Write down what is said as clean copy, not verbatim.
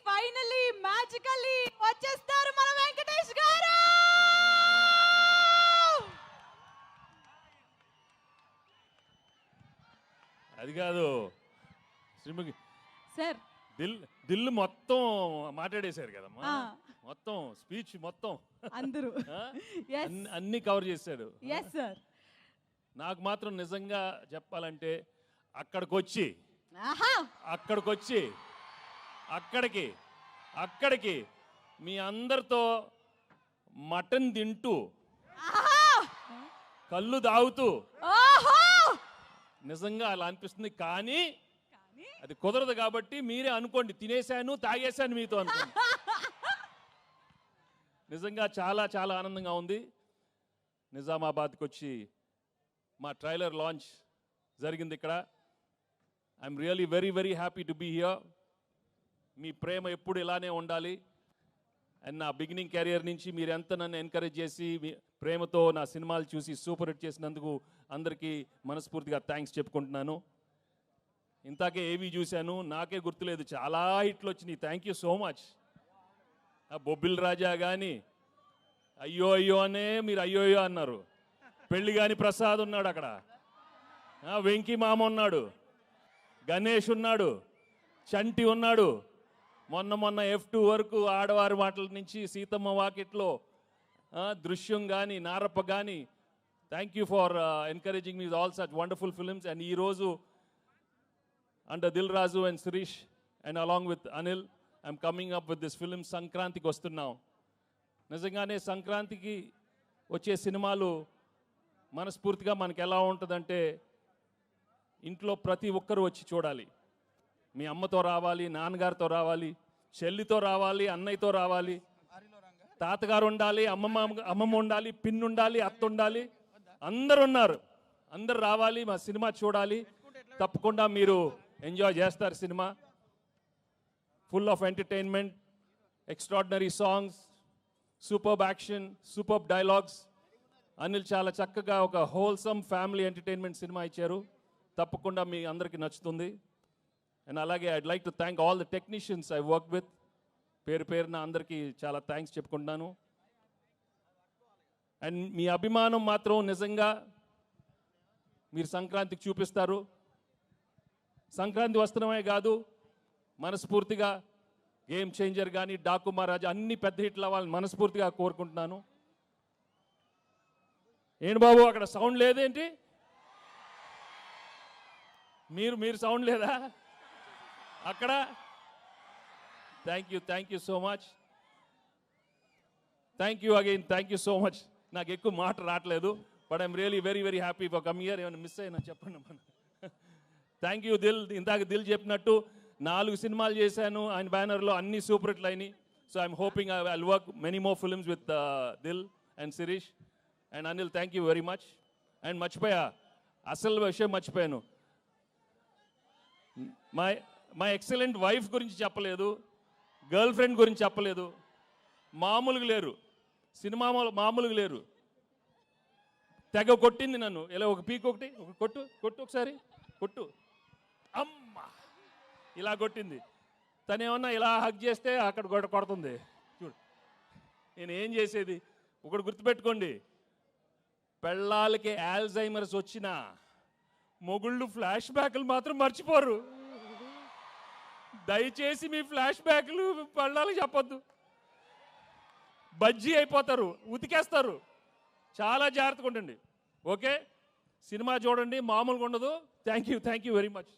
Finally magically వచ్చేస్తారు మన వెంకటేష్ గారు. అది కాదు శ్రీముఖి సార్, దిల్ మొత్తం మాట్లాడేశారు కదమ్మా, మొత్తం స్పీచ్ మొత్తం అందరూ అన్ని కవర్ చేశాడు. Yes sir. నాకు మాత్రం నిజంగా చెప్పాలంటే అక్కడికి మీ అందరితో మటన్ తింటూ కళ్ళు తాగుతూ నిజంగా అలా అనిపిస్తుంది. కానీ అది కుదరదు కాబట్టి మీరే అనుకోండి, తినేశాను తాగేశాను మీతో అనుకోండి. నిజంగా చాలా చాలా ఆనందంగా ఉంది. నిజామాబాద్కి వచ్చి మా ట్రైలర్ లాంచ్ జరిగింది ఇక్కడ. I'm really very very happy to be here. మీ ప్రేమ ఎప్పుడు ఇలానే ఉండాలి. అండ్ నా బిగినింగ్ కెరియర్ నుంచి మీరు ఎంత నన్ను ఎంకరేజ్ చేసి మీ ప్రేమతో నా సినిమాలు చూసి సూపర్ హిట్ చేసినందుకు అందరికీ మనస్ఫూర్తిగా థ్యాంక్స్ చెప్పుకుంటున్నాను. ఇంతాకే ఏవి చూశాను, నాకే గుర్తులేదు, చాలా హిట్లు వచ్చినాయి. Thank you so much. Bobbili Raja కానీ అయ్యో అయ్యో అనే మీరు అయ్యో అయ్యో అన్నారు. పెళ్లి కాని ప్రసాద్ ఉన్నాడు అక్కడ, వెంకీ మామ ఉన్నాడు, గణేష్ ఉన్నాడు, చంటి ఉన్నాడు. మొన్న F2 వరకు ఆడవారి మాటల నుంచి సీతమ్మ వాకిట్లో దృశ్యం కానీ నారప్ప కానీ. Thank you for encouraging me all such wonderful films. And ఈరోజు under Dil Raju and Shirish and along with Anil I'm coming up with this film. సంక్రాంతికి వస్తున్నాం. నిజంగానే సంక్రాంతికి వచ్చే సినిమాలు మనస్ఫూర్తిగా మనకు ఎలా ఉంటుందంటే ఇంట్లో ప్రతి ఒక్కరు వచ్చి చూడాలి. మీ అమ్మతో రావాలి, నాన్నగారితో రావాలి, చెల్లితో రావాలి, అన్నయ్యతో రావాలి, తాతగారు ఉండాలి, అమ్మమ్మ ఉండాలి, పిన్ ఉండాలి, అత్త ఉండాలి, అందరు ఉన్నారు. అందరు రావాలి, మా సినిమా చూడాలి. తప్పకుండా మీరు ఎంజాయ్ చేస్తారు. Cinema full of entertainment, extraordinary songs, superb action, superb dialogues. Anil చాలా చక్కగా ఒక హోల్సమ్ ఫ్యామిలీ ఎంటర్టైన్మెంట్ సినిమా ఇచ్చారు. తప్పకుండా మీ అందరికీ నచ్చుతుంది. అండ్ అలాగే I'd like to thank all the technicians I work with. పేరు పేరున అందరికీ చాలా థ్యాంక్స్ చెప్పుకుంటున్నాను. అండ్ మీ అభిమానం మాత్రం నిజంగా మీరు సంక్రాంతికి చూపిస్తారు. సంక్రాంతి వస్తున్నామే కాదు, మనస్ఫూర్తిగా గేమ్ చేంజర్ కానీ, డాకు మహారాజా అన్ని పెద్ద హిట్లు అవ్వాలని మనస్ఫూర్తిగా కోరుకుంటున్నాను. ఏంటి బాబు అక్కడ సౌండ్ లేదేంటి? మీరు సౌండ్ లేదా అక్కడ? Thank you so much. Thank you again, thank you so much. నాకు ఎక్కువ మాట రావట్లేదు, but I'm really very very happy for come here. ఏమైనా మిస్ అయినా చెప్పండి మన. Thank you Dil. ఇందాక దిల్ చెప్పినట్టు 4 సినిమాలు చేశాను ఆయన బ్యానర్లో, అన్ని సూపర్ హిట్లు అయినాయి. So I'm hoping I will work many more films with Dil and Shirish and Anil. Thank you very much. And మర్చిపోయా, అసలు విషయం మర్చిపోయాను. మై ఎక్సలెంట్ వైఫ్ గురించి చెప్పలేదు, గర్ల్ ఫ్రెండ్ గురించి చెప్పలేదు. మామూలుగా లేరు, సినిమా మామూలుగా లేరు. తెగ కొట్టింది నన్ను. ఇలా ఒక పీక్ ఒకటి కొట్టు ఒకసారి కొట్టు, అమ్మ ఇలా కొట్టింది. తను ఏమన్నా ఇలా హగ్ చేస్తే అక్కడ కొడుతుంది. చూడు నేను ఏం చేసేది. ఒకటి గుర్తుపెట్టుకోండి, పెళ్ళాలకి ఆల్జైమర్స్ వచ్చినా మొగుళ్ళు ఫ్లాష్ బ్యాక్లు మాత్రం మర్చిపోరు. దయచేసి మీ ఫ్లాష్ బ్యాక్లు పెళ్ళాలకు చెప్పొద్దు, బజ్జీ అయిపోతారు, ఉతికేస్తారు. చాలా జాగ్రత్తగా ఉండండి. ఓకే, సినిమా చూడండి, మామూలుగా ఉండదు. Thank you very much.